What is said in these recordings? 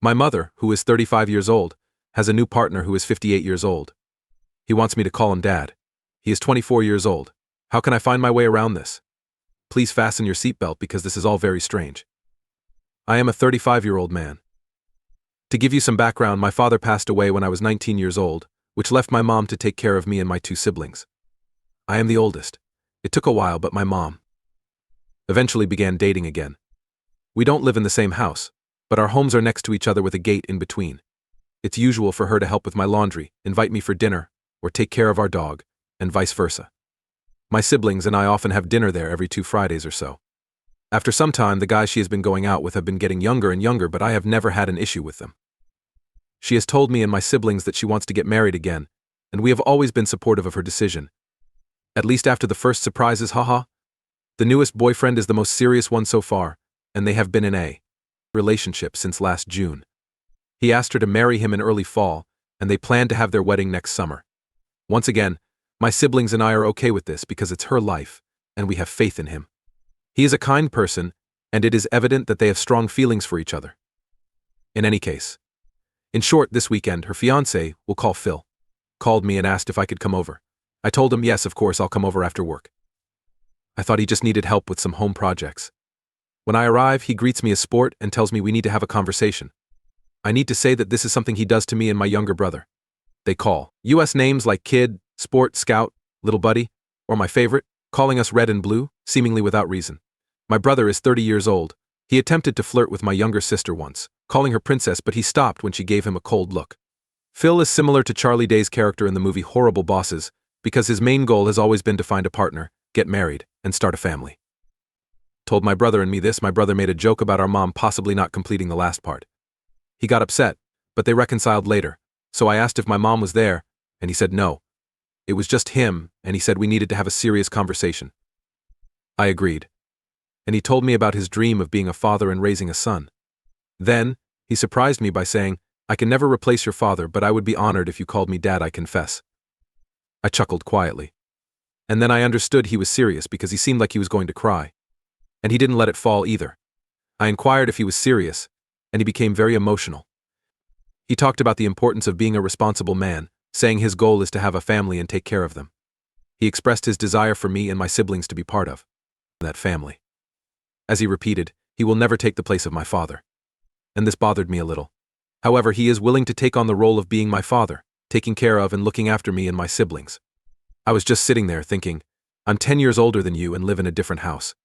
My mother, who is 35 years old, has a new partner who is 58 years old. He wants me to call him Dad. He is 24 years old. How can I find my way around this? Please fasten your seatbelt because this is all very strange. I am a 35-year-old man. To give you some background, my father passed away when I was 19 years old, which left my mom to take care of me and my two siblings. I am the oldest. It took a while, but my mom eventually began dating again. We don't live in the same house, but our homes are next to each other with a gate in between. It's usual for her to help with my laundry, invite me for dinner, or take care of our dog, and vice versa. My siblings and I often have dinner there every 2 Fridays or so. After some time, the guys she has been going out with have been getting younger and younger, but I have never had an issue with them. She has told me and my siblings that she wants to get married again, and we have always been supportive of her decision. At least after the first surprises, haha. The newest boyfriend is the most serious one so far, and they have been in a relationship since last June. He asked her to marry him in early fall, and they plan to have their wedding next summer. Once again, my siblings and I are okay with this because it's her life, and we have faith in him. He is a kind person, and it is evident that they have strong feelings for each other. In any case. In short, this weekend, her fiancé, we'll call Phil, called me and asked if I could come over. I told him, yes, of course, I'll come over after work. I thought he just needed help with some home projects. When I arrive, he greets me as sport and tells me we need to have a conversation. I need to say that this is something he does to me and my younger brother. They call US names like kid, sport, scout, little buddy, or my favorite, calling us red and blue, seemingly without reason. My brother is 30 years old. He attempted to flirt with my younger sister once, calling her princess, but he stopped when she gave him a cold look. Phil is similar to Charlie Day's character in the movie Horrible Bosses, because his main goal has always been to find a partner, get married, and start a family. Told my brother and me this. My brother made a joke about our mom possibly not completing the last part. He got upset, but they reconciled later, so I asked if my mom was there, and he said no. It was just him, and he said we needed to have a serious conversation. I agreed. And he told me about his dream of being a father and raising a son. Then, he surprised me by saying, I can never replace your father, but I would be honored if you called me Dad, I confess. I chuckled quietly. And then I understood he was serious because he seemed like he was going to cry. And he didn't let it fall either. I inquired if he was serious, and he became very emotional. He talked about the importance of being a responsible man, saying his goal is to have a family and take care of them. He expressed his desire for me and my siblings to be part of that family. As he repeated, he will never take the place of my father. And this bothered me a little. However, he is willing to take on the role of being my father, taking care of and looking after me and my siblings. I was just sitting there thinking, I'm 10 years older than you and live in a different house.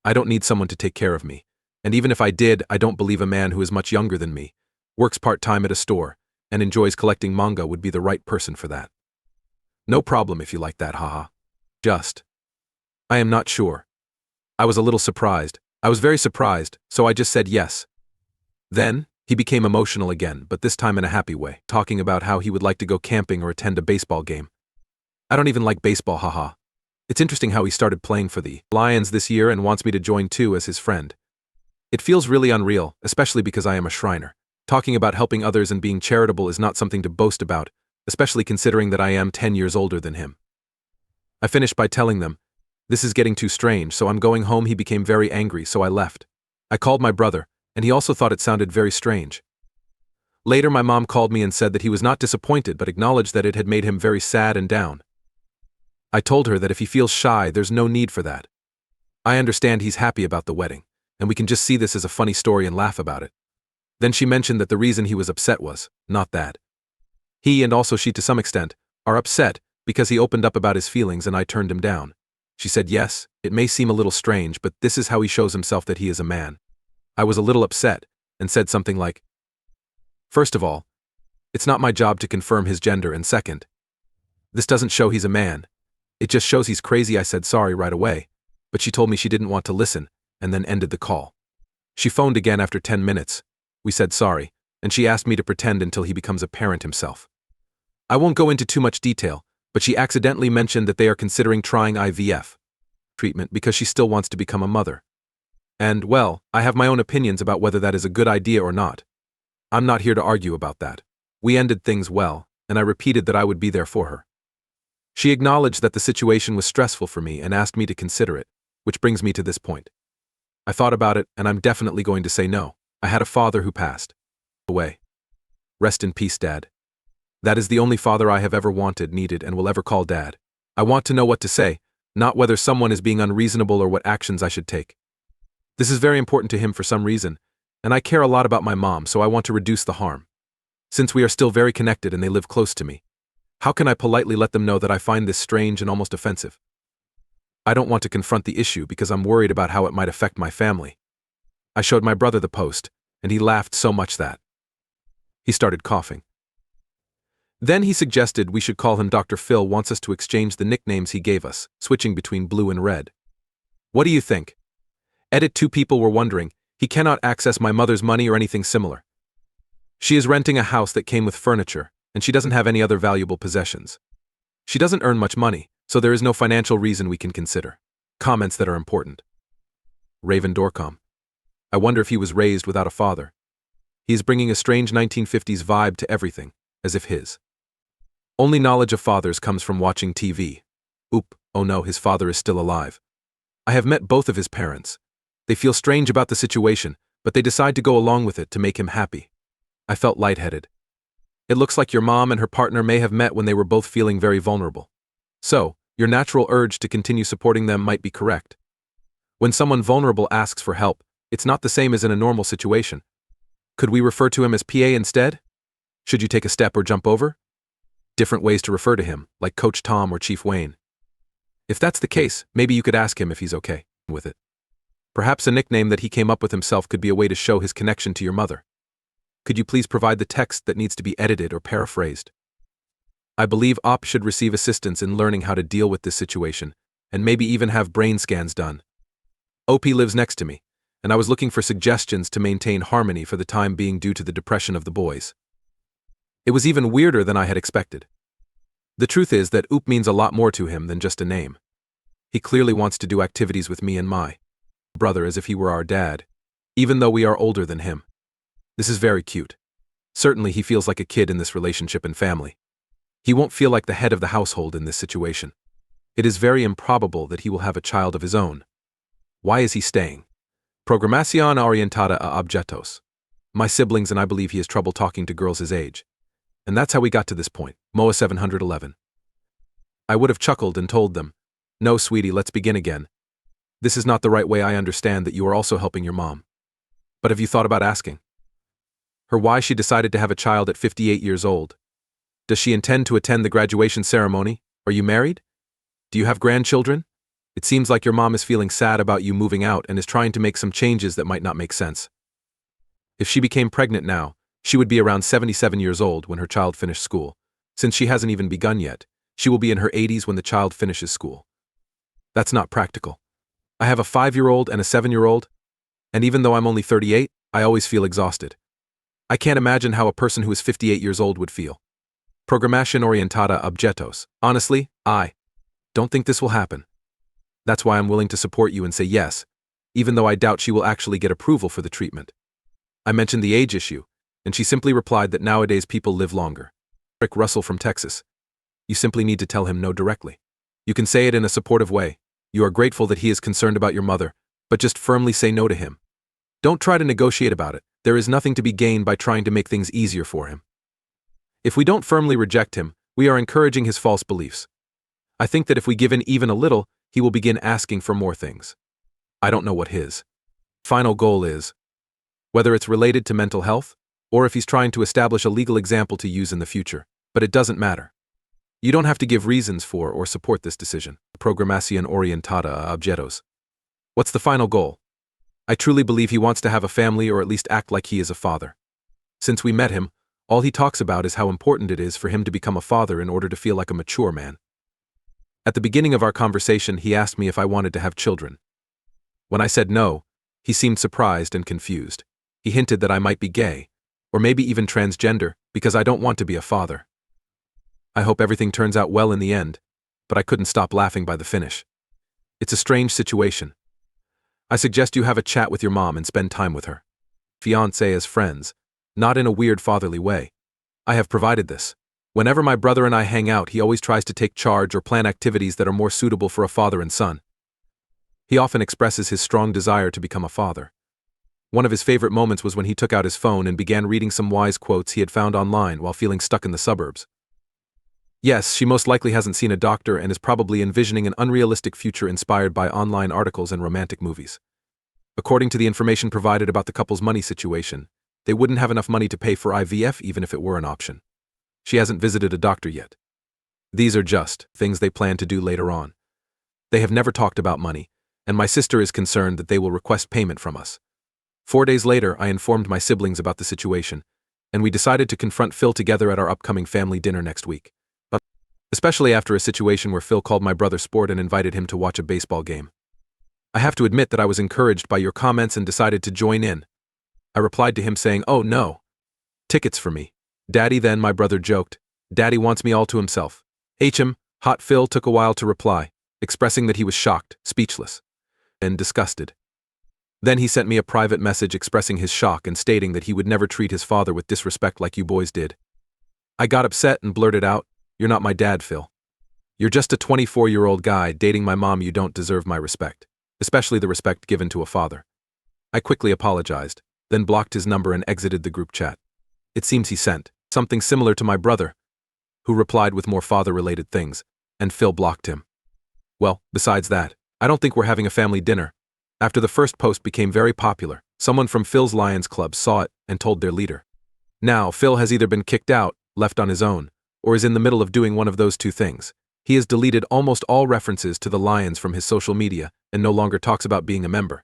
I don't need someone to take care of me, and even if I did, I don't believe a man who is much younger than me, works part-time at a store, and enjoys collecting manga would be the right person for that. No problem if you like that, haha. I am not sure. I was a little surprised. I was very surprised, so I just said yes. Then, he became emotional again, but this time in a happy way, talking about how he would like to go camping or attend a baseball game. I don't even like baseball, haha. It's interesting how he started playing for the Lions this year and wants me to join too as his friend. It feels really unreal, especially because I am a Shriner. Talking about helping others and being charitable is not something to boast about, especially considering that I am 10 years older than him. I finished by telling them, this is getting too strange, so I'm going home. He became very angry, so I left. I called my brother, and he also thought it sounded very strange. Later, my mom called me and said that he was not disappointed but acknowledged that it had made him very sad and down. I told her that if he feels shy, there's no need for that. I understand he's happy about the wedding, and we can just see this as a funny story and laugh about it. Then she mentioned that the reason he was upset was not that. He, and also she to some extent, are upset because he opened up about his feelings and I turned him down. She said, yes, it may seem a little strange, but this is how he shows himself that he is a man. I was a little upset and said something like, first of all, it's not my job to confirm his gender, and second, this doesn't show he's a man. It just shows he's crazy. I said sorry right away, but she told me she didn't want to listen and then ended the call. She phoned again after 10 minutes. We said sorry, and she asked me to pretend until he becomes a parent himself. I won't go into too much detail, but she accidentally mentioned that they are considering trying IVF treatment because she still wants to become a mother. And, well, I have my own opinions about whether that is a good idea or not. I'm not here to argue about that. We ended things well, and I repeated that I would be there for her. She acknowledged that the situation was stressful for me and asked me to consider it, which brings me to this point. I thought about it, and I'm definitely going to say no. I had a father who passed away. Rest in peace, Dad. That is the only father I have ever wanted, needed, and will ever call Dad. I want to know what to say, not whether someone is being unreasonable or what actions I should take. This is very important to him for some reason, and I care a lot about my mom, so I want to reduce the harm. Since we are still very connected and they live close to me, how can I politely let them know that I find this strange and almost offensive? I don't want to confront the issue because I'm worried about how it might affect my family. I showed my brother the post, and he laughed so much that he started coughing. Then he suggested we should call him Dr. Phil wants us to exchange the nicknames he gave us, switching between blue and red. What do you think? Edit 2 people were wondering, he cannot access my mother's money or anything similar. She is renting a house that came with furniture, and she doesn't have any other valuable possessions. She doesn't earn much money, so there is no financial reason we can consider. Comments that are important. Raven Dorcom. I wonder if he was raised without a father. He is bringing a strange 1950s vibe to everything, as if his only knowledge of fathers comes from watching TV. Oh no, his father is still alive. I have met both of his parents. They feel strange about the situation, but they decide to go along with it to make him happy. I felt lightheaded. It looks like your mom and her partner may have met when they were both feeling very vulnerable. So, your natural urge to continue supporting them might be correct. When someone vulnerable asks for help, it's not the same as in a normal situation. Could we refer to him as PA instead? Should you take a step or jump over? Different ways to refer to him, like Coach Tom or Chief Wayne. If that's the case, maybe you could ask him if he's okay with it. Perhaps a nickname that he came up with himself could be a way to show his connection to your mother. Could you please provide the text that needs to be edited or paraphrased? I believe OP should receive assistance in learning how to deal with this situation, and maybe even have brain scans done. OP lives next to me, and I was looking for suggestions to maintain harmony for the time being due to the depression of the boys. It was even weirder than I had expected. The truth is that OP means a lot more to him than just a name. He clearly wants to do activities with me and my brother as if he were our dad, even though we are older than him. This is very cute. Certainly he feels like a kid in this relationship and family. He won't feel like the head of the household in this situation. It is very improbable that he will have a child of his own. Why is he staying? Programación orientada a objetos. My siblings and I believe he has trouble talking to girls his age. And that's how we got to this point. MOA 711. I would have chuckled and told them, "No, sweetie, let's begin again. This is not the right way. I understand that you are also helping your mom. But have you thought about asking her why she decided to have a child at 58 years old? Does she intend to attend the graduation ceremony? Are you married? Do you have grandchildren? It seems like your mom is feeling sad about you moving out and is trying to make some changes that might not make sense. If she became pregnant now, she would be around 77 years old when her child finished school. Since she hasn't even begun yet, she will be in her 80s when the child finishes school. That's not practical. I have a 5-year-old and a 7-year-old, and even though I'm only 38, I always feel exhausted. I can't imagine how a person who is 58 years old would feel. Programación orientada a objetos. Honestly, I don't think this will happen. That's why I'm willing to support you and say yes, even though I doubt she will actually get approval for the treatment. I mentioned the age issue, and she simply replied that nowadays people live longer. Rick Russell from Texas. You simply need to tell him no directly. You can say it in a supportive way. You are grateful that he is concerned about your mother, but just firmly say no to him. Don't try to negotiate about it. There is nothing to be gained by trying to make things easier for him. If we don't firmly reject him, we are encouraging his false beliefs. I think that if we give in even a little, he will begin asking for more things. I don't know what his final goal is, whether it's related to mental health, or if he's trying to establish a legal example to use in the future, but it doesn't matter. You don't have to give reasons for or support this decision. Programación orientada a objetos. What's the final goal? I truly believe he wants to have a family or at least act like he is a father. Since we met him, all he talks about is how important it is for him to become a father in order to feel like a mature man. At the beginning of our conversation, he asked me if I wanted to have children. When I said no, he seemed surprised and confused. He hinted that I might be gay, or maybe even transgender, because I don't want to be a father. I hope everything turns out well in the end, but I couldn't stop laughing by the finish. It's a strange situation. I suggest you have a chat with your mom and spend time with her. Fiancé as friends, not in a weird fatherly way. I have provided this. Whenever my brother and I hang out, he always tries to take charge or plan activities that are more suitable for a father and son. He often expresses his strong desire to become a father. One of his favorite moments was when he took out his phone and began reading some wise quotes he had found online while feeling stuck in the suburbs. Yes, she most likely hasn't seen a doctor and is probably envisioning an unrealistic future inspired by online articles and romantic movies. According to the information provided about the couple's money situation, they wouldn't have enough money to pay for IVF even if it were an option. She hasn't visited a doctor yet. These are just things they plan to do later on. They have never talked about money, and my sister is concerned that they will request payment from us. 4 days later, I informed my siblings about the situation, and we decided to confront Phil together at our upcoming family dinner next week. But especially after a situation where Phil called my brother sport and invited him to watch a baseball game. I have to admit that I was encouraged by your comments and decided to join in. I replied to him saying, "Oh no. Tickets for me. Daddy." Then my brother joked, "Daddy wants me all to himself." Hot Phil took a while to reply, expressing that he was shocked, speechless, and disgusted. Then he sent me a private message expressing his shock and stating that he would never treat his father with disrespect like you boys did. I got upset and blurted out, "You're not my dad, Phil. You're just a 24-year-old guy dating my mom. You don't deserve my respect, especially the respect given to a father." I quickly apologized, then blocked his number and exited the group chat. It seems he sent something similar to my brother, who replied with more father-related things, and Phil blocked him. Well, besides that, I don't think we're having a family dinner. After the first post became very popular, someone from Phil's Lions Club saw it and told their leader. Now, Phil has either been kicked out, left on his own, or is in the middle of doing one of those two things. He has deleted almost all references to the Lions from his social media and no longer talks about being a member.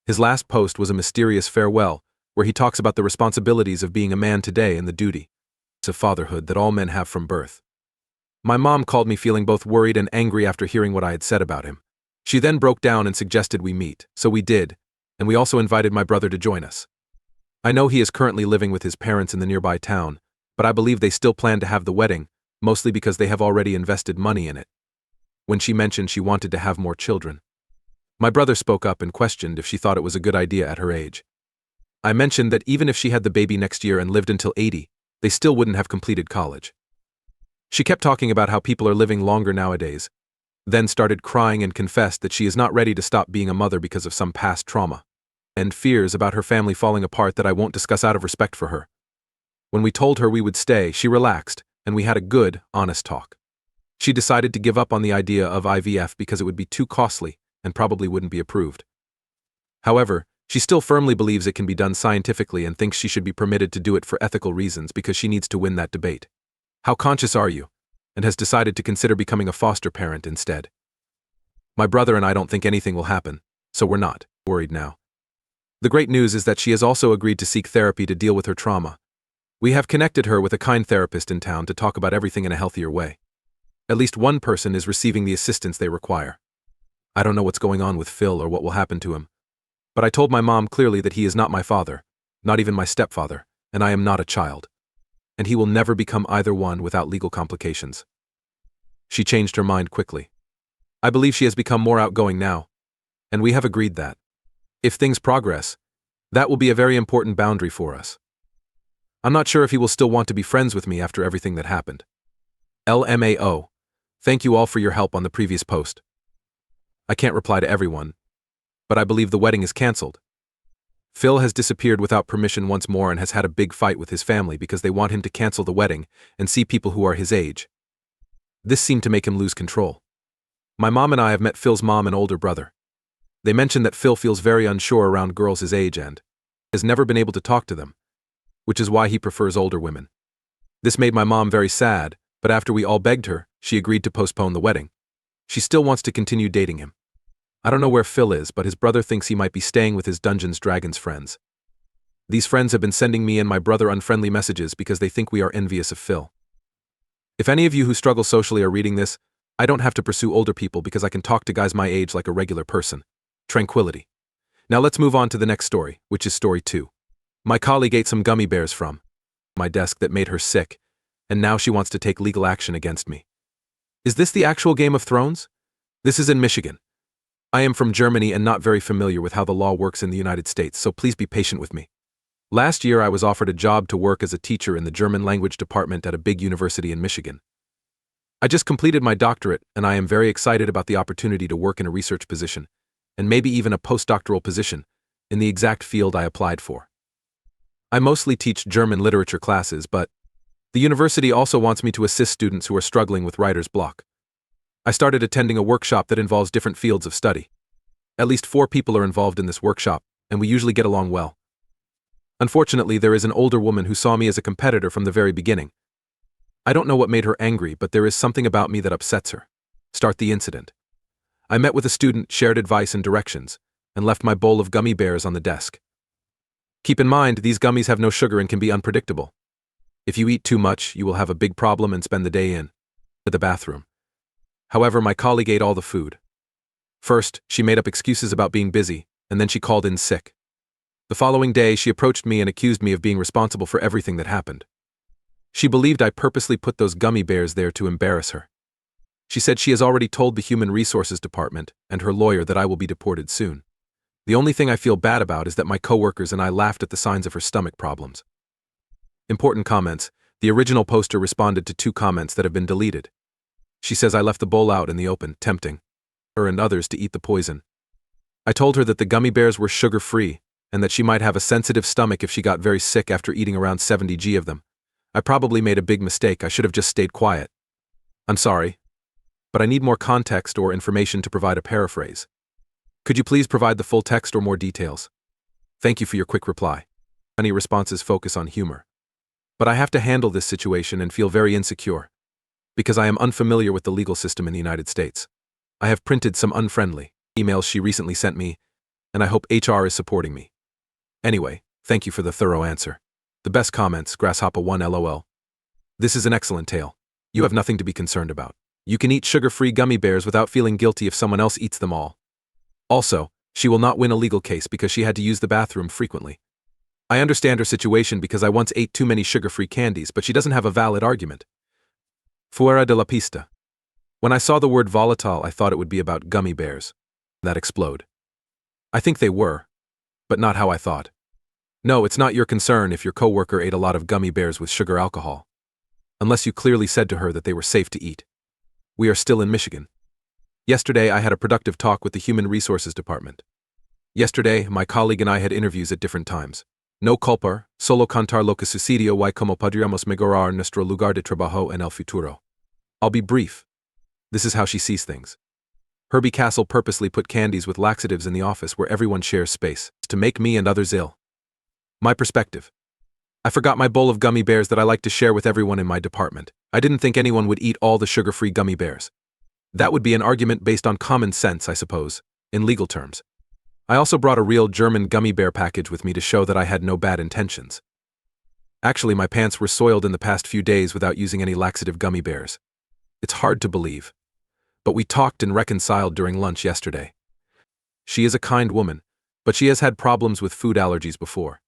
His last post was a mysterious farewell, where he talks about the responsibilities of being a man today and the duty of fatherhood that all men have from birth. My mom called me feeling both worried and angry after hearing what I had said about him. She then broke down and suggested we meet, so we did, and we also invited my brother to join us. I know he is currently living with his parents in the nearby town, but I believe they still plan to have the wedding, mostly because they have already invested money in it. When she mentioned she wanted to have more children, my brother spoke up and questioned if she thought it was a good idea at her age. I mentioned that even if she had the baby next year and lived until 80, they still wouldn't have completed college. She kept talking about how people are living longer nowadays, then started crying and confessed that she is not ready to stop being a mother because of some past trauma, and fears about her family falling apart that I won't discuss out of respect for her. When we told her we would stay, she relaxed, and we had a good, honest talk. She decided to give up on the idea of IVF because it would be too costly and probably wouldn't be approved. However, she still firmly believes it can be done scientifically and thinks she should be permitted to do it for ethical reasons because she needs to win that debate. How conscious are you? And has decided to consider becoming a foster parent instead. My brother and I don't think anything will happen, so we're not worried now. The great news is that she has also agreed to seek therapy to deal with her trauma. We have connected her with a kind therapist in town to talk about everything in a healthier way. At least one person is receiving the assistance they require. I don't know what's going on with Phil or what will happen to him, but I told my mom clearly that he is not my father, not even my stepfather, and I am not a child. And he will never become either one without legal complications. She changed her mind quickly. I believe she has become more outgoing now, and we have agreed that, if things progress, that will be a very important boundary for us. I'm not sure if he will still want to be friends with me after everything that happened. LMAO. Thank you all for your help on the previous post. I can't reply to everyone, but I believe the wedding is cancelled. Phil has disappeared without permission once more and has had a big fight with his family because they want him to cancel the wedding and see people who are his age. This seemed to make him lose control. My mom and I have met Phil's mom and older brother. They mentioned that Phil feels very unsure around girls his age and has never been able to talk to them, which is why he prefers older women. This made my mom very sad, but after we all begged her, she agreed to postpone the wedding. She still wants to continue dating him. I don't know where Phil is, but his brother thinks he might be staying with his Dungeons & Dragons friends. These friends have been sending me and my brother unfriendly messages because they think we are envious of Phil. If any of you who struggle socially are reading this, I don't have to pursue older people because I can talk to guys my age like a regular person. Tranquility. Now let's move on to the next story, which is story 2. My colleague ate some gummy bears from my desk that made her sick, and now she wants to take legal action against me. Is this the actual Game of Thrones? This is in Michigan. I am from Germany and not very familiar with how the law works in the United States, so please be patient with me. Last year I was offered a job to work as a teacher in the German language department at a big university in Michigan. I just completed my doctorate and I am very excited about the opportunity to work in a research position, and maybe even a postdoctoral position, in the exact field I applied for. I mostly teach German literature classes, but the university also wants me to assist students who are struggling with writer's block. I started attending a workshop that involves different fields of study. At least 4 people are involved in this workshop, and we usually get along well. Unfortunately, there is an older woman who saw me as a competitor from the very beginning. I don't know what made her angry, but there is something about me that upsets her. Start the incident. I met with a student, shared advice and directions, and left my bowl of gummy bears on the desk. Keep in mind, these gummies have no sugar and can be unpredictable. If you eat too much, you will have a big problem and spend the day in the bathroom. However, my colleague ate all the food. First, she made up excuses about being busy, and then she called in sick. The following day, she approached me and accused me of being responsible for everything that happened. She believed I purposely put those gummy bears there to embarrass her. She said she has already told the Human Resources Department and her lawyer that I will be deported soon. The only thing I feel bad about is that my coworkers and I laughed at the signs of her stomach problems. Important comments. The original poster responded to 2 comments that have been deleted. She says I left the bowl out in the open, tempting her and others to eat the poison. I told her that the gummy bears were sugar-free and that she might have a sensitive stomach if she got very sick after eating around 70 g of them. I probably made a big mistake. I should have just stayed quiet. I'm sorry, but I need more context or information to provide a paraphrase. Could you please provide the full text or more details? Thank you for your quick reply. Many responses focus on humor. But I have to handle this situation and feel very insecure, because I am unfamiliar with the legal system in the United States. I have printed some unfriendly emails she recently sent me, and I hope HR is supporting me. Anyway, thank you for the thorough answer. The best comments, Grasshopper1 LOL. This is an excellent tale. You have nothing to be concerned about. You can eat sugar-free gummy bears without feeling guilty if someone else eats them all. Also, she will not win a legal case because she had to use the bathroom frequently. I understand her situation because I once ate too many sugar-free candies, but she doesn't have a valid argument. Fuera de la pista. When I saw the word volatile, I thought it would be about gummy bears that explode. I think they were, but not how I thought. No, it's not your concern if your coworker ate a lot of gummy bears with sugar alcohol, unless you clearly said to her that they were safe to eat. We are still in Michigan. Yesterday, I had a productive talk with the Human Resources Department. Yesterday, my colleague and I had interviews at different times. No culpa, solo cantar lo que sucedió y como podríamos mejorar nuestro lugar de trabajo en el futuro. I'll be brief. This is how she sees things. Herbie Castle purposely put candies with laxatives in the office where everyone shares space, to make me and others ill. My perspective. I forgot my bowl of gummy bears that I like to share with everyone in my department. I didn't think anyone would eat all the sugar-free gummy bears. That would be an argument based on common sense, I suppose, in legal terms. I also brought a real German gummy bear package with me to show that I had no bad intentions. Actually, my pants were soiled in the past few days without using any laxative gummy bears. It's hard to believe. But we talked and reconciled during lunch yesterday. She is a kind woman, but she has had problems with food allergies before.